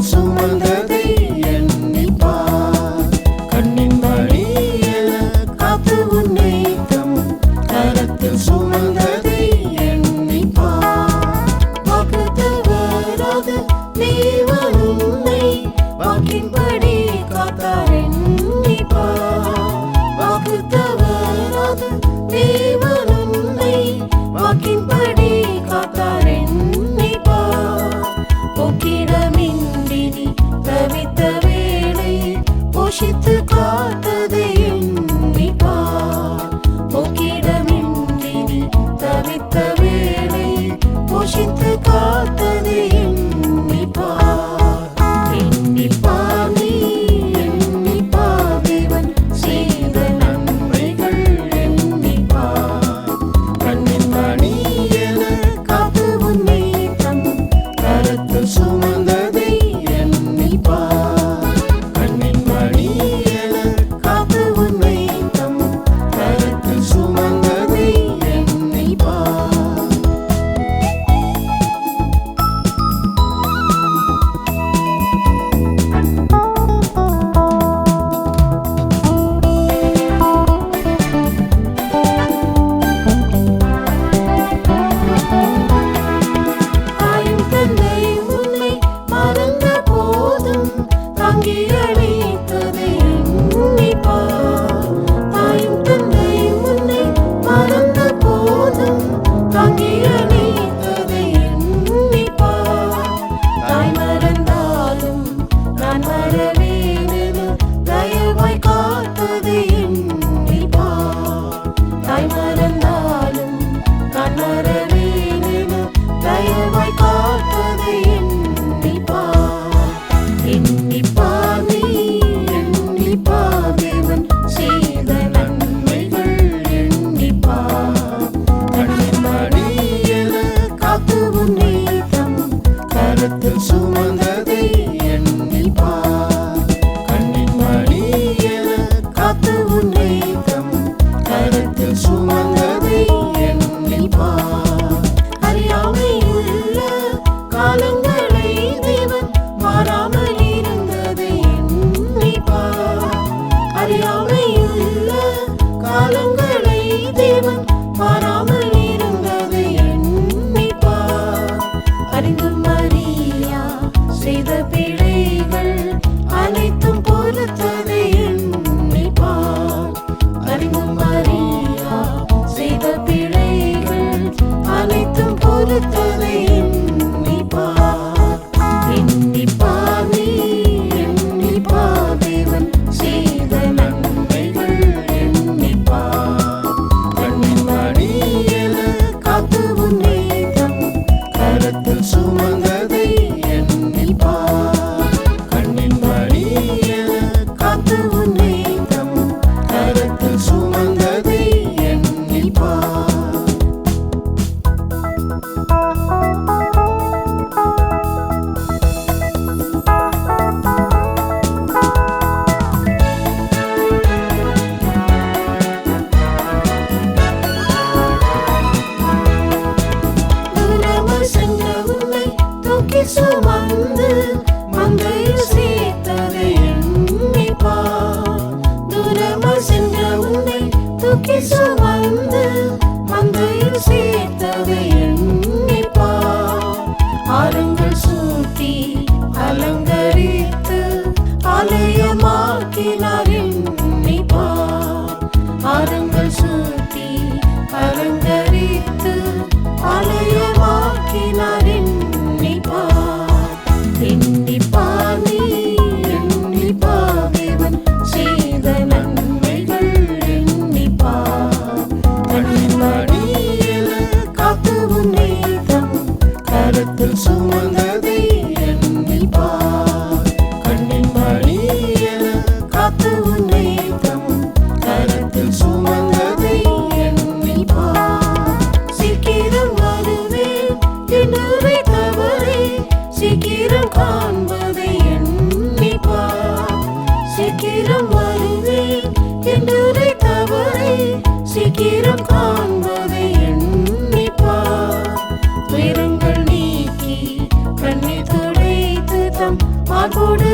சுமந்ததை எண்ணிப்பார். கண்ணின் மணியென காத்து உன்னை தம் கரத்தில் சுமந்ததை எண்ணிப்பார். வாக்குத்தவராத தேவன் உன்னை வாக்கின்படி காத்தார் எண்ணிப்பார். வாக்குத்தவராத தேவன் உன்னை வாக்கின்படி காத்தார் எண்ணிப்பார். போக்கிடமின்றி தவித்த வேளை போஷித்து காத்ததை எண்ணிப்பார். போக்கிடமின்றி தவித்த வேளை போஷித்து காத்ததை எண்ணிப்பார். எண்ணிப்பார் நீ எண்ணிப்பார் தேவன் செய்த நன்மைகள் எண்ணிப்பார். கண்ணின் மணியென காத்து உன்னை தம் கரத்தில் சுமந்ததை எண்ணிப்பார். கண்ணின் மணியென காத்து உன்னை தம் கரத்தில் சுமந்ததை எண்ணிப்பார். தாயும் தந்தை உன்னை மறந்த போதும் தாங்கி அழைத்ததை எண்ணிப்பார். தாயும் தந்தை உன்னை மறந்த போதும் தாங்கி அழைத்ததை எண்ணிப்பார். தாய் மறந்தாலும் நான் மறவேனென தயவாய் காத்ததை எண்ணிப்பார். தாய் மறந்தாலும் நான் மறவேனென தயவாய் காத்ததை எண்ணிப்பார். எண்ணிப்பார் நீ எண்ணிப்பார் தேவன் செய்த நன்மைகள் எண்ணிப்பார். கண்ணின் மணியென காத்து உன்னை தம் கரத்தில் சுமந்ததை எண்ணிப்பார். கண்ணின் மணியென காத்து உன்னை தம் கரத்தில் சுமந்ததை எண்ணிப்பார். அறியாமையுள்ள காலங்களை தேவன் மாறாமல் இருந்ததை எண்ணிப்பார். அறியாமையுள்ள காலங்களை தேவன் மாறாமல் இருந்ததை எண்ணிப்பார். அறிந்து மரியா செய்த பிழைகள் அனைத்தும் பொறுத்ததை எண்ணிப்பார். அறிந்து மரியா செய்த பிழைகள் அனைத்தும் பொறுத்ததை எண்ணிப்பார். எண்ணிப்பார் நீ எண்ணிப்பார் தேவன் செய்த நன்மைகள் எண்ணிப்பார். கண்ணின் மணியென காத்து உன்னை தம் கரத்தில் சுமந்ததை எண்ணிப்பார். கண்ணின் மணியென காத்து உன்னை தம் கரத்தில் சுமந்ததை எண்ணிப்பார். தூரமாய் சென்ற உன்னை தூக்கி சுமந்து மந்தையில் சேர்த்ததை எண்ணிப்பார். தூரமாய் சென்ற உன்னை தூக்கி சுமந்து மந்தையில் சேர்த்ததை எண்ணிப்பார். ஆரங்கள் சூட்டி அலங்கரித்து ஆலயமாக்கினார் எண்ணிப்பார். ஆரங்கள் சூட்டி அலங்கரித்து ஆலயமாக்கினார் எண்ணிப்பார். எண்ணிப்பார் நீ எண்ணிப்பார் தேவன் செய்த நன்மைகள் எண்ணிப்பார். கண்ணின் மணியென காத்து உன்னை தம் கரத்தில் சுமந்ததை எண்ணிப்பார். கண்ணின் காண்பதை எண்ணிப்பார். சீக்கிரம் வருவேன் என்றுரைத்தவரை சீக்கிரம் காண்பதை எண்ணிப்பார். துயரங்கள் நீக்கி கண்ணீர் துடைத்து தம் மார்போடு